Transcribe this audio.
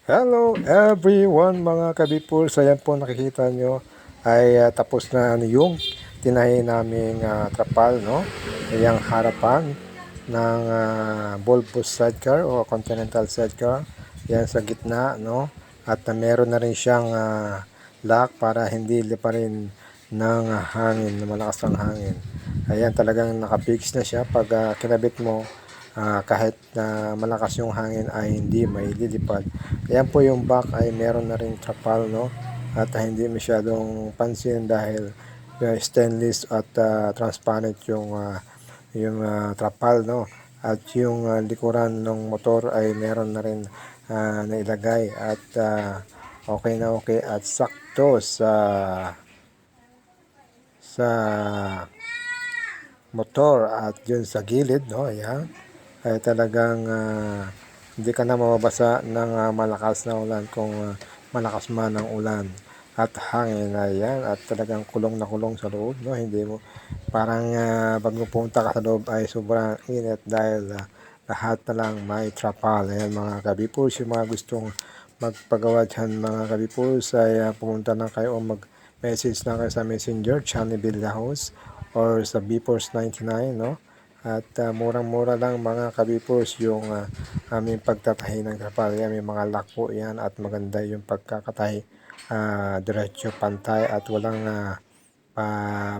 Hello everyone mga kabipurs, ayan po nakikita nyo ay tapos na yung tinahi naming trapal, no? Yung harapan ng bulbous sidecar o continental sidecar, yan sa gitna, no? At meron na rin siyang lock para hindi liparin ng hangin, malakas ang hangin. Ayan, talagang nakafix na siya pag kinabit mo. Kahit na malakas yung hangin ay hindi may lilipad. Ayan po yung back ay meron na rin trapal, no? At hindi masyadong pansin dahil stainless at transparent yung trapal, no? At yung likuran ng motor ay meron na rin nailagay at okay na okay at sakto sa motor at yun sa gilid, no? Ayan ay talagang hindi ka na mababasa ng malakas na ulan kung malakas man ang ulan at hangin. Ayan, at talagang kulong na kulong sa loob, no? Hindi mo parang pag pupunta ka sa loob ay sobrang init dahil lahat na lang may trapal. Ayan mga kabipurs, yung mga gustong magpagawa dyan mga kabipurs ay pumunta na kayo o mag-message na kayo sa Messenger, Chani Villahos or sa Bipors 99, no? At murang-mura lang mga kabipors yung aming pagtatahi ng trapal. May mga lock po yan at maganda yung pagkakatahi. Diretso pantay at walang pa